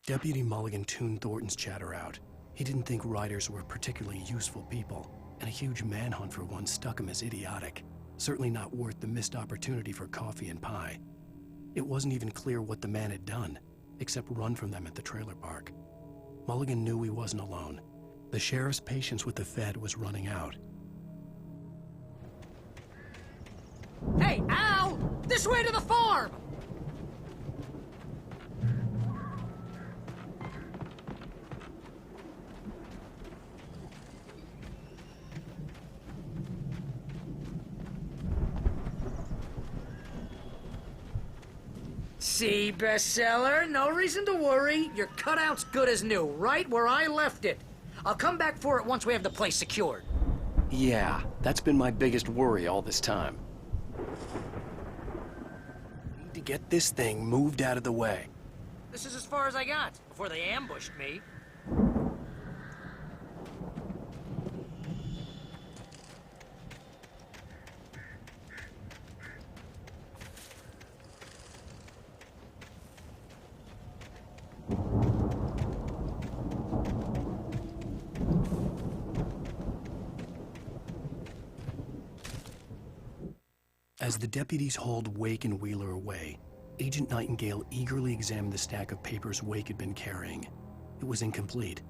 Deputy Mulligan tuned Thornton's chatter out. He didn't think riders were particularly useful people, and a huge manhunt for one struck him as idiotic. Certainly not worth the missed opportunity for coffee and pie. It wasn't even clear what the man had done, except run from them at the trailer park. Mulligan knew he wasn't alone. The sheriff's patience with the Fed was running out. Hey, Al! This way to the farm! See, bestseller? No reason to worry. Your cutout's good as new, right where I left it. I'll come back for it once we have the place secured. Yeah, that's been my biggest worry all this time. Need to get this thing moved out of the way. This is as far as I got, before they ambushed me. As the deputies hauled Wake and Wheeler away, Agent Nightingale eagerly examined the stack of papers Wake had been carrying. It was incomplete,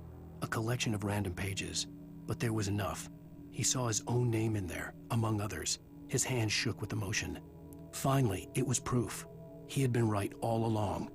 a collection of random pages, but there was enough. He saw his own name in there, among others. His hand shook with emotion. Finally, it was proof. He had been right all along.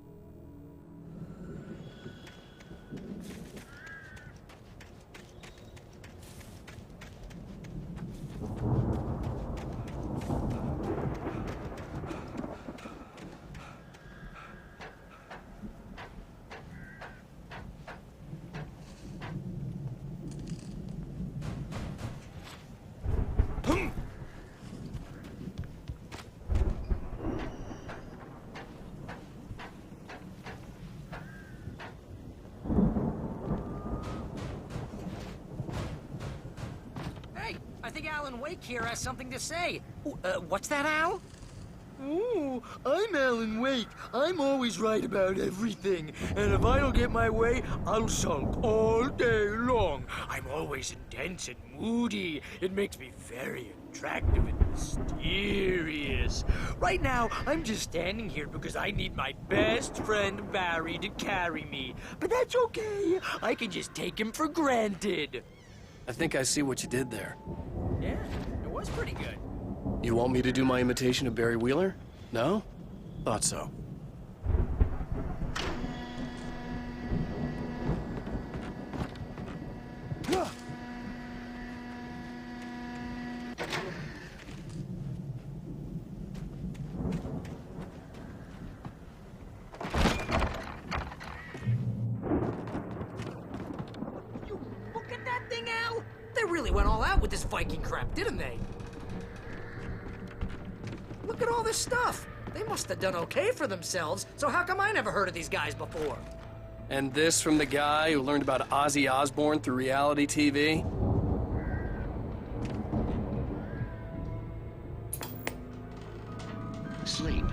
I think Alan Wake here has something to say. What's that, Al? Ooh, I'm Alan Wake. I'm always right about everything. And if I don't get my way, I'll sulk all day long. I'm always intense and moody. It makes me very attractive and mysterious. Right now, I'm just standing here because I need my best friend Barry to carry me. But that's okay. I can just take him for granted. I think I see what you did there. Yeah, it was pretty good. You want me to do my imitation of Barry Wheeler? No? Thought so. Look at that thing, Al! They really went all out with this Viking crap, didn't they? Look at all this stuff. They must have done okay for themselves, so how come I never heard of these guys before? And this from the guy who learned about Ozzy Osbourne through reality TV? Sleep.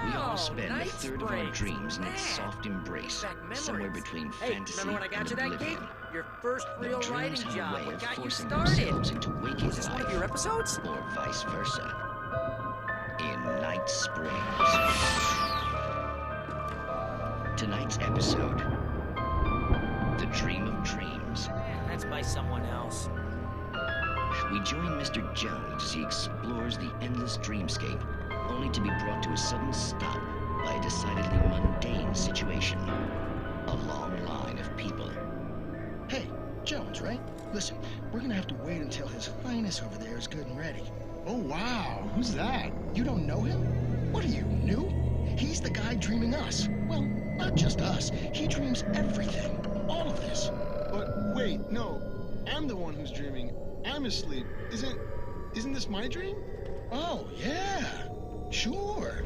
We all spend night a third of our springs. dreams in its Man, soft embrace, back memories. somewhere between Hey, fantasy remember when I got and you that gig? oblivion. Your first But real dreams writing have a job, way what of got you forcing started? themselves into waking Is this one of life, your episodes? or vice versa. In Night Springs. Tonight's episode, The Dream of Dreams. That's by someone else. We join Mr. Jones as he explores the endless dreamscape, only to be brought to a sudden stop by a decidedly mundane situation. A long line of people. Hey, Jones, right? Listen, we're gonna have to wait until His Highness over there is good and ready. Oh, wow. Who's that? You don't know him? What are you, new? He's the guy dreaming us. Well, not just us. He dreams everything. All of this. But wait, no. I'm the one who's dreaming. I'm asleep. Isn't this my dream? Oh, yeah. Sure.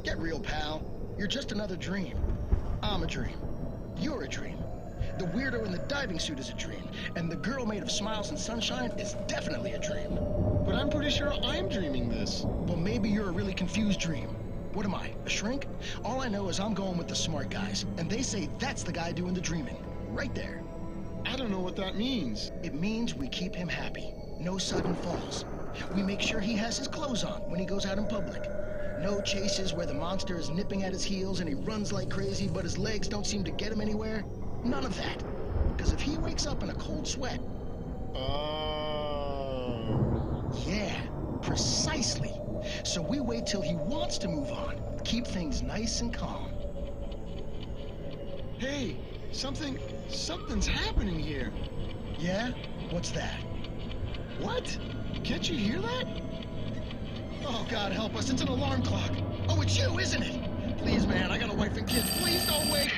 Get real, pal. You're just another dream. I'm a dream. You're a dream. The weirdo in the diving suit is a dream. And the girl made of smiles and sunshine is definitely a dream. But I'm pretty sure I'm dreaming this. Well, maybe you're a really confused dream. What am I, a shrink? All I know is I'm going with the smart guys, and they say that's the guy doing the dreaming. Right there. I don't know what that means. It means we keep him happy. No sudden falls. We make sure he has his clothes on when he goes out in public. No chases where the monster is nipping at his heels and he runs like crazy, but his legs don't seem to get him anywhere. None of that. Because if he wakes up in a cold sweat... Oh. Yeah, precisely. So we wait till he wants to move on. Keep things nice and calm. Hey, something's happening here. Yeah? What's that? What? Can't you hear that? Oh, God help us, it's an alarm clock. Oh, it's you, isn't it? Please, man, I got a wife and kids. Please don't wake...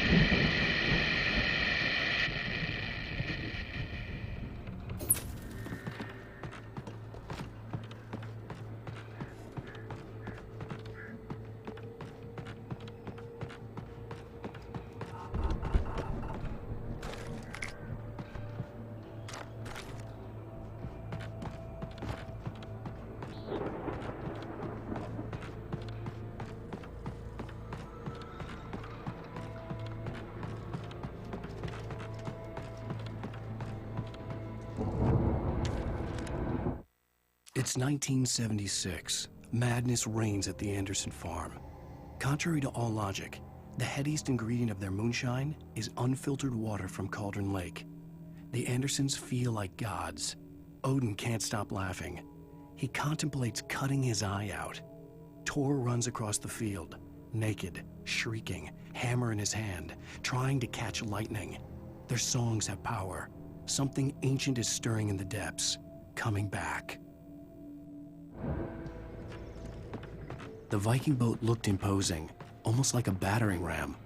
It's 1976. Madness reigns at the Anderson farm. Contrary to all logic, the headiest ingredient of their moonshine is unfiltered water from Cauldron Lake. The Andersons feel like gods. Odin can't stop laughing. He contemplates cutting his eye out. Tor runs across the field, naked, shrieking, hammer in his hand, trying to catch lightning. Their songs have power. Something ancient is stirring in the depths, coming back. The Viking boat looked imposing, almost like a battering ram.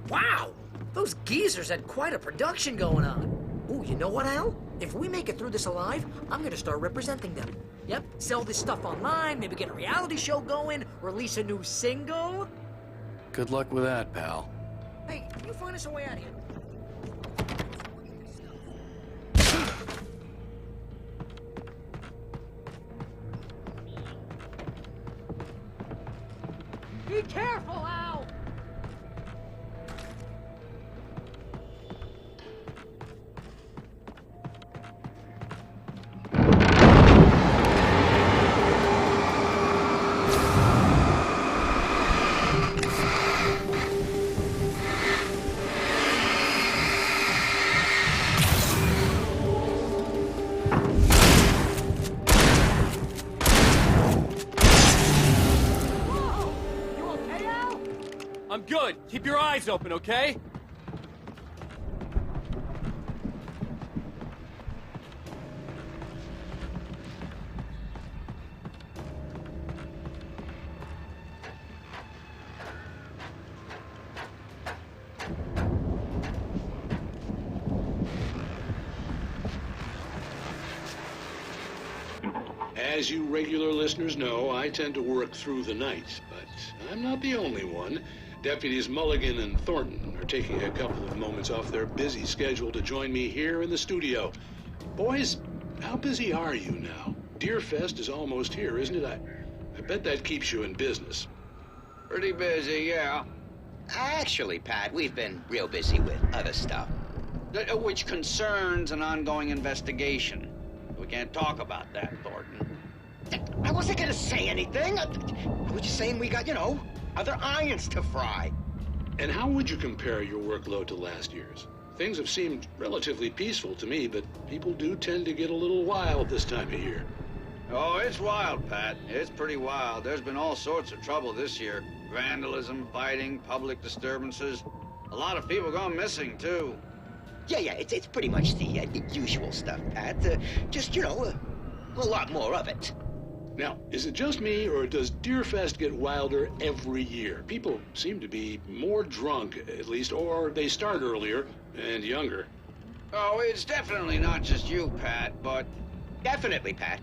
Wow! Those geezers had quite a production going on. Ooh, you know what, Al? If we make it through this alive, I'm gonna start representing them. Yep, sell this stuff online, maybe get a reality show going, release a new single. Good luck with that, pal. Hey, can you find us a way out of here? Be careful, Al! I'm good. Keep your eyes open, okay? As you regular listeners know, I tend to work through the night, but I'm not the only one. Deputies Mulligan and Thornton are taking a couple of moments off their busy schedule to join me here in the studio. Boys, how busy are you now? Deerfest is almost here, isn't it? I bet that keeps you in business. Pretty busy, yeah. Actually, Pat, we've been real busy with other stuff, which concerns an ongoing investigation. We can't talk about that, Thornton. I wasn't gonna say anything. I was just saying we got, other irons to fry. And how would you compare your workload to last year's? Things have seemed relatively peaceful to me, but people do tend to get a little wild this time of year. Oh, it's wild, Pat. It's pretty wild. There's been all sorts of trouble this year. Vandalism, fighting, public disturbances. A lot of people gone missing, too. Yeah, it's pretty much the usual stuff, Pat. Just, a lot more of it. Now, is it just me, or does Deerfest get wilder every year? People seem to be more drunk, at least, or they start earlier and younger. Oh, it's definitely not just you, Pat, but... Definitely, Pat.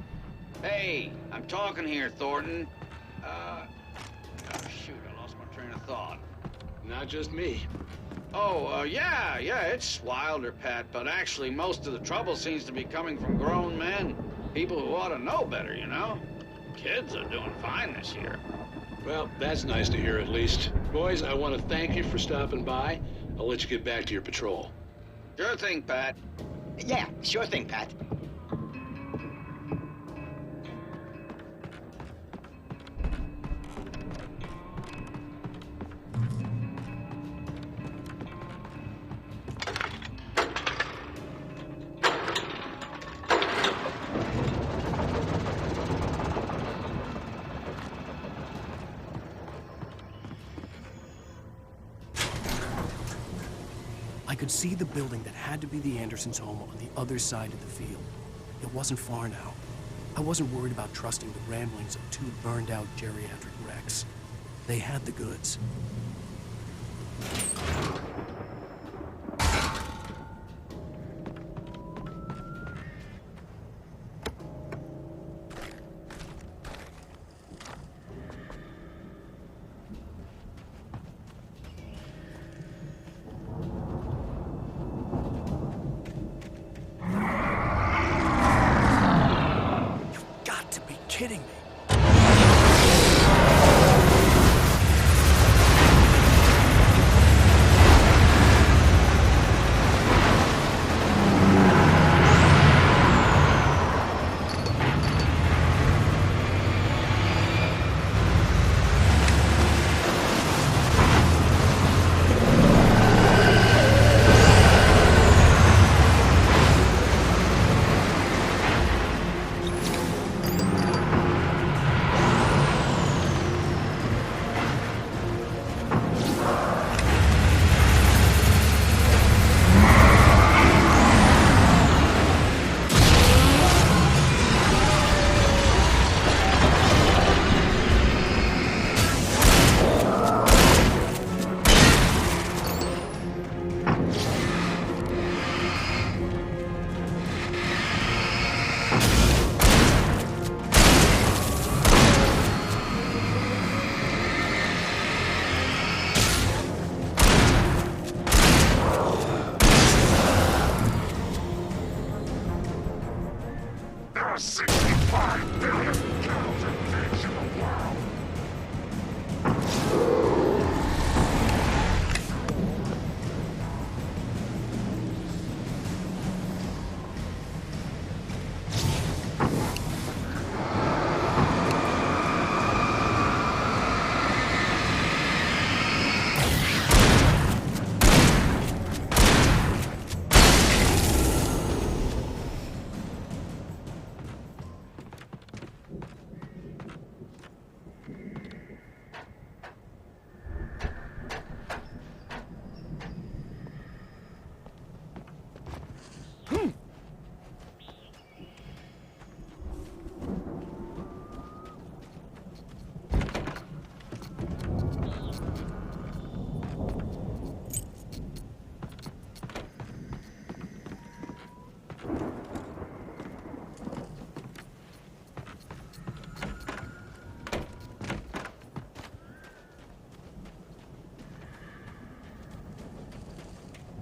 Hey, I'm talking here, Thornton. Shoot, I lost my train of thought. Not just me. Oh, yeah, it's wilder, Pat, but actually most of the trouble seems to be coming from grown men. People who ought to know better, Kids are doing fine this year. Well, that's nice to hear at least. Boys, I want to thank you for stopping by. I'll let you get back to your patrol. Sure thing, Pat. Yeah, sure thing, Pat. I could see the building that had to be the Andersons' home on the other side of the field. It wasn't far now. I wasn't worried about trusting the ramblings of two burned-out geriatric wrecks. They had the goods. Kidding me.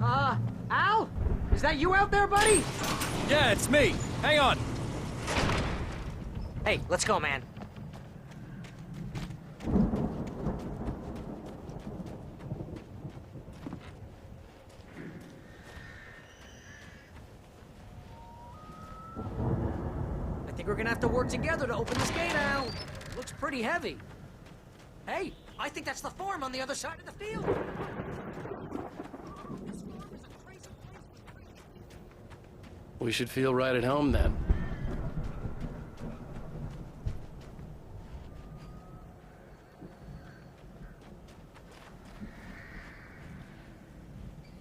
Al? Is that you out there, buddy? Yeah, it's me. Hang on. Hey, let's go, man. I think we're gonna have to work together to open this gate, Al. It looks pretty heavy. Hey, I think that's the farm on the other side of the field. We should feel right at home then.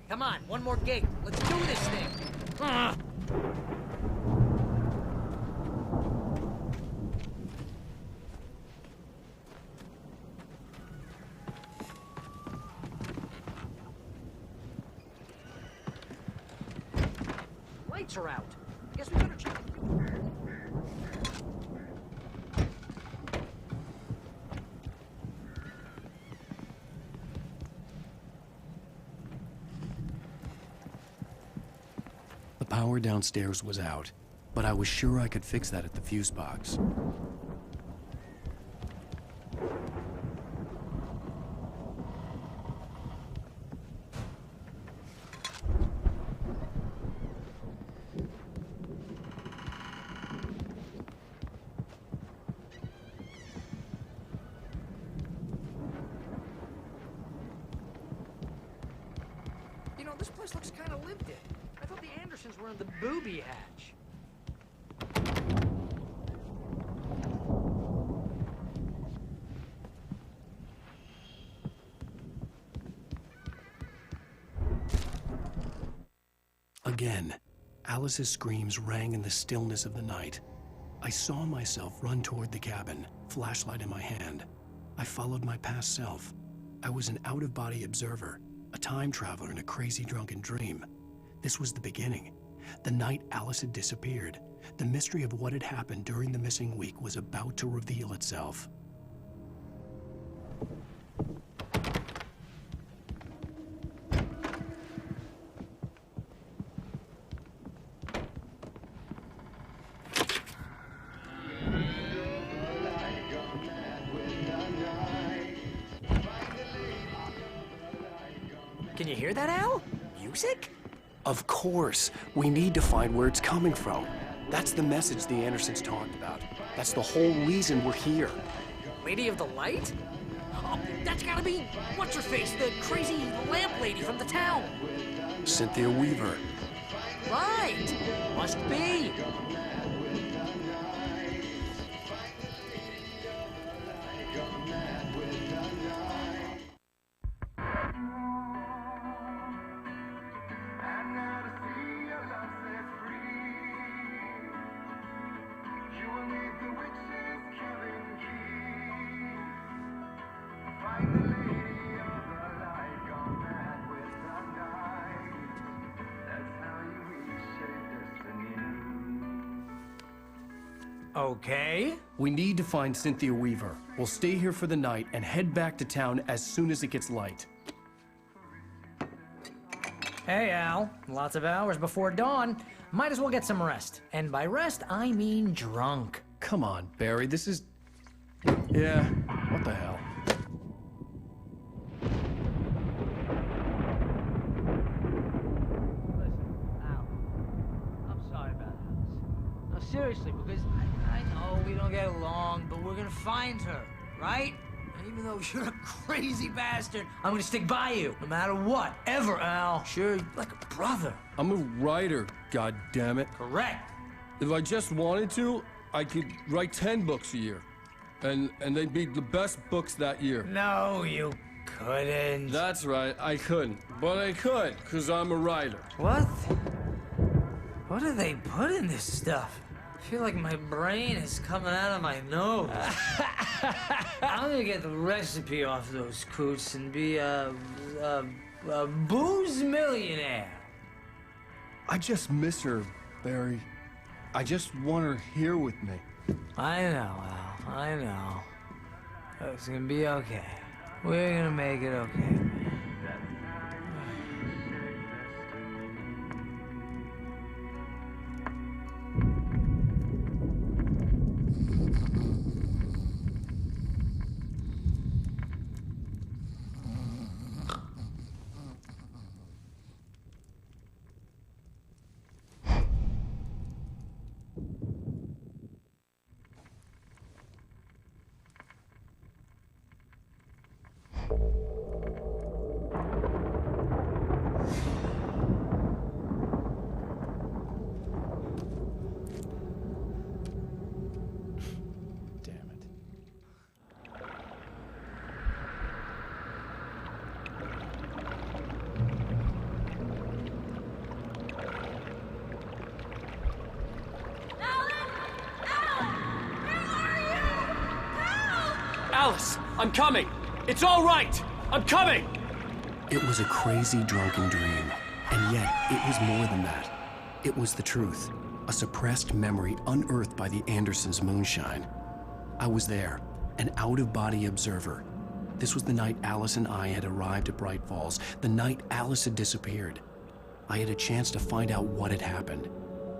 Come on, one more gate. Let's do this thing. Lights are out. Guess we better check. The power downstairs was out, but I was sure I could fix that at the fuse box. You know, this place looks kind of lived in. I thought the Andersons were in the booby hatch. Again, Alice's screams rang in the stillness of the night. I saw myself run toward the cabin, flashlight in my hand. I followed my past self. I was an out-of-body observer, a time traveler in a crazy drunken dream. This was the beginning. The night Alice had disappeared. The mystery of what had happened during the missing week was about to reveal itself. Can you hear that, Al? Music? Of course. We need to find where it's coming from. That's the message the Andersons talked about. That's the whole reason we're here. Lady of the Light? Oh, that's gotta be what's-her-face, the crazy lamp lady from the town. Cynthia Weaver. Right. Must be. Okay. We need to find Cynthia Weaver. We'll stay here for the night and head back to town as soon as it gets light. Hey, Al. Lots of hours before dawn. Might as well get some rest. And by rest, I mean drunk. Come on, Barry, this is... Yeah, what the hell? Listen, Al. I'm sorry about this. No, seriously, because I know we don't get along, but we're gonna find her, right? And even though you're a crazy bastard, I'm gonna stick by you, no matter what, ever, Al. Sure, you're like a brother. I'm a writer, goddammit. Correct. If I just wanted to, I could write 10 books a year. And they'd be the best books that year. No, you couldn't. That's right, I couldn't. But I could, because I'm a writer. What? What do they put in this stuff? I feel like my brain is coming out of my nose. I'm gonna get the recipe off those coots and be a booze millionaire. I just miss her, Barry. I just want her here with me. I know, Al. I know. It's gonna be okay. We're gonna make it okay. Alice, I'm coming! It's all right! I'm coming! It was a crazy, drunken dream. And yet, it was more than that. It was the truth. A suppressed memory unearthed by the Andersons' moonshine. I was there, an out-of-body observer. This was the night Alice and I had arrived at Bright Falls, the night Alice had disappeared. I had a chance to find out what had happened.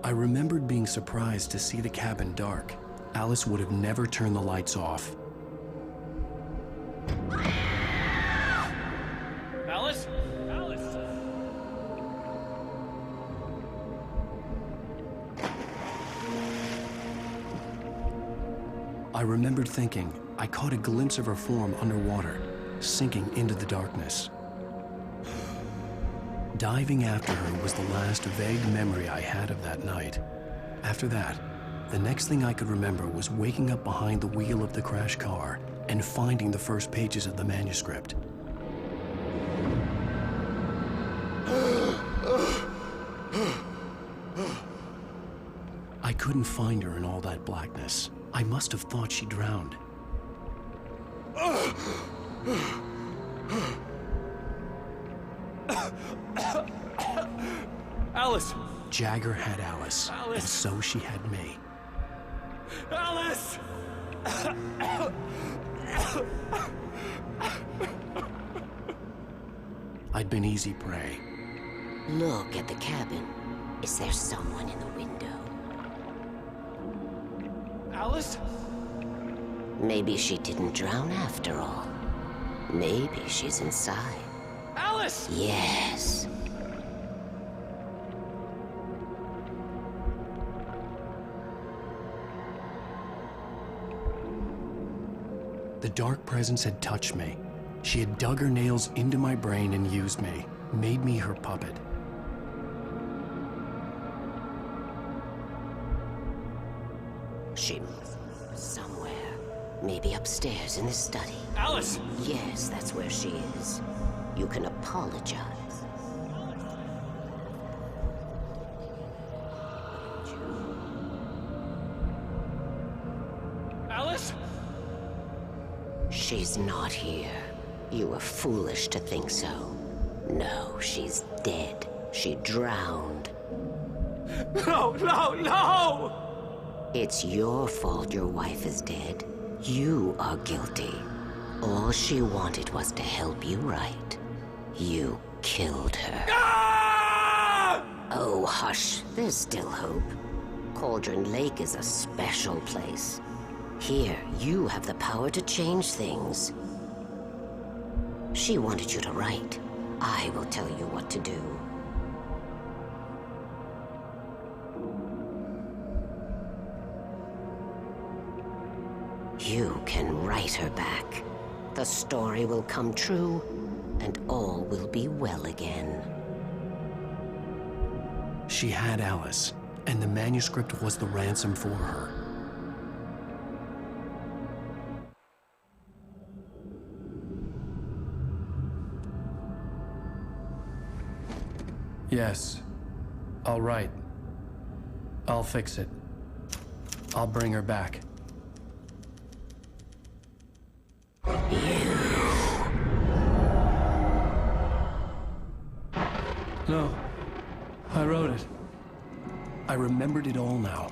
I remembered being surprised to see the cabin dark. Alice would have never turned the lights off. Alice? Alice! I remembered thinking I caught a glimpse of her form underwater, sinking into the darkness. Diving after her was the last vague memory I had of that night. After that, the next thing I could remember was waking up behind the wheel of the crashed car and finding the first pages of the manuscript. I couldn't find her in all that blackness. I must have thought she drowned. Alice! Jagger had Alice, and so she had me. Alice! I'd been easy prey. Look at the cabin. Is there someone in the window? Alice? Maybe she didn't drown after all. Maybe she's inside. Alice! Yes. The dark presence had touched me. She had dug her nails into my brain and used me, made me her puppet. She must be somewhere. Maybe upstairs in the study. Alice! Yes, that's where she is. You can apologize. Alice? She's not here. You were foolish to think so. No, she's dead. She drowned. No, no, no! It's your fault your wife is dead. You are guilty. All she wanted was to help you right. You killed her. Ah! Oh, hush. There's still hope. Cauldron Lake is a special place. Here, you have the power to change things. She wanted you to write. I will tell you what to do. You can write her back. The story will come true, and all will be well again. She had Alice, and the manuscript was the ransom for her. Yes. I'll write. I'll fix it. I'll bring her back. No. I wrote it. I remembered it all now.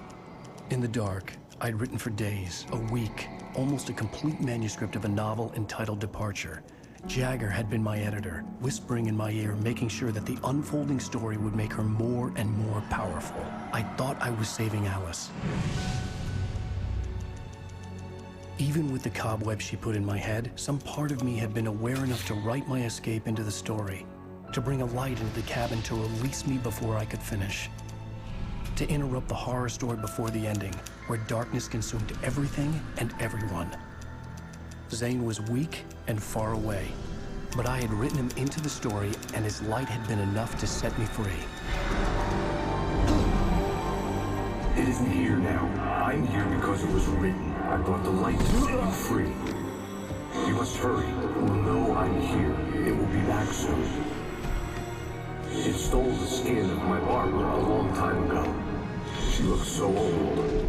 In the dark, I'd written for days, a week, almost a complete manuscript of a novel entitled Departure. Jagger had been my editor, whispering in my ear, making sure that the unfolding story would make her more and more powerful. I thought I was saving Alice. Even with the cobwebs she put in my head, some part of me had been aware enough to write my escape into the story, to bring a light into the cabin to release me before I could finish, to interrupt the horror story before the ending, where darkness consumed everything and everyone. Zane was weak and far away, but I had written him into the story, and his light had been enough to set me free. It isn't here now. I'm here because it was written. I brought the light to set you free. You must hurry. It will know I'm here. It will be back soon. It stole the skin of my barber a long time ago. She looks so old.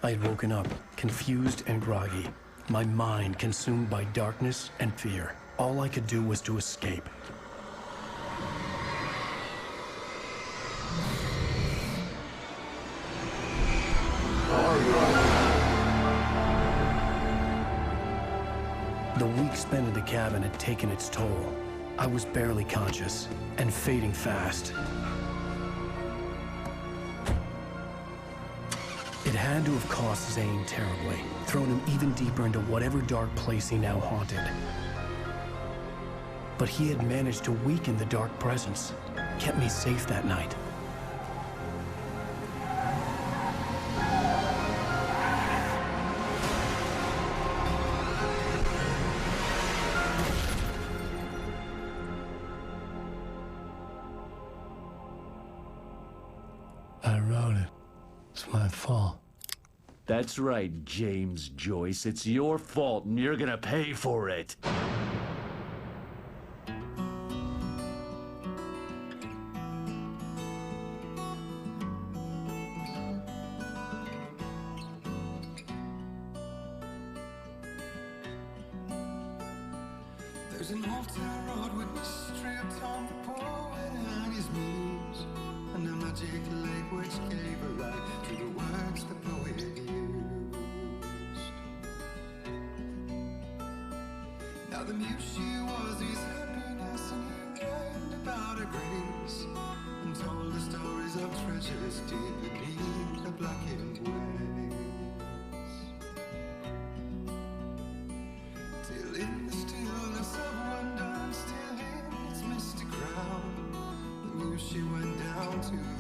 I had woken up, confused and groggy, my mind consumed by darkness and fear. All I could do was to escape. The week spent in the cabin had taken its toll. I was barely conscious, and fading fast. It had to have cost Zane terribly, thrown him even deeper into whatever dark place he now haunted. But he had managed to weaken the dark presence, kept me safe that night. I wrote it. It's my fault. That's right, James Joyce. It's your fault, and you're gonna pay for it. There's an old town road with mystery of Tom the poet and his muse, and a magic lake which gave a life to the words the poet used. Now the muse she was his happiness, and he reigned about her grace, and told the stories of treasures deep beneath the blackened waves. Till in the stillness of wonder, and still in its misty crown, the muse she went down to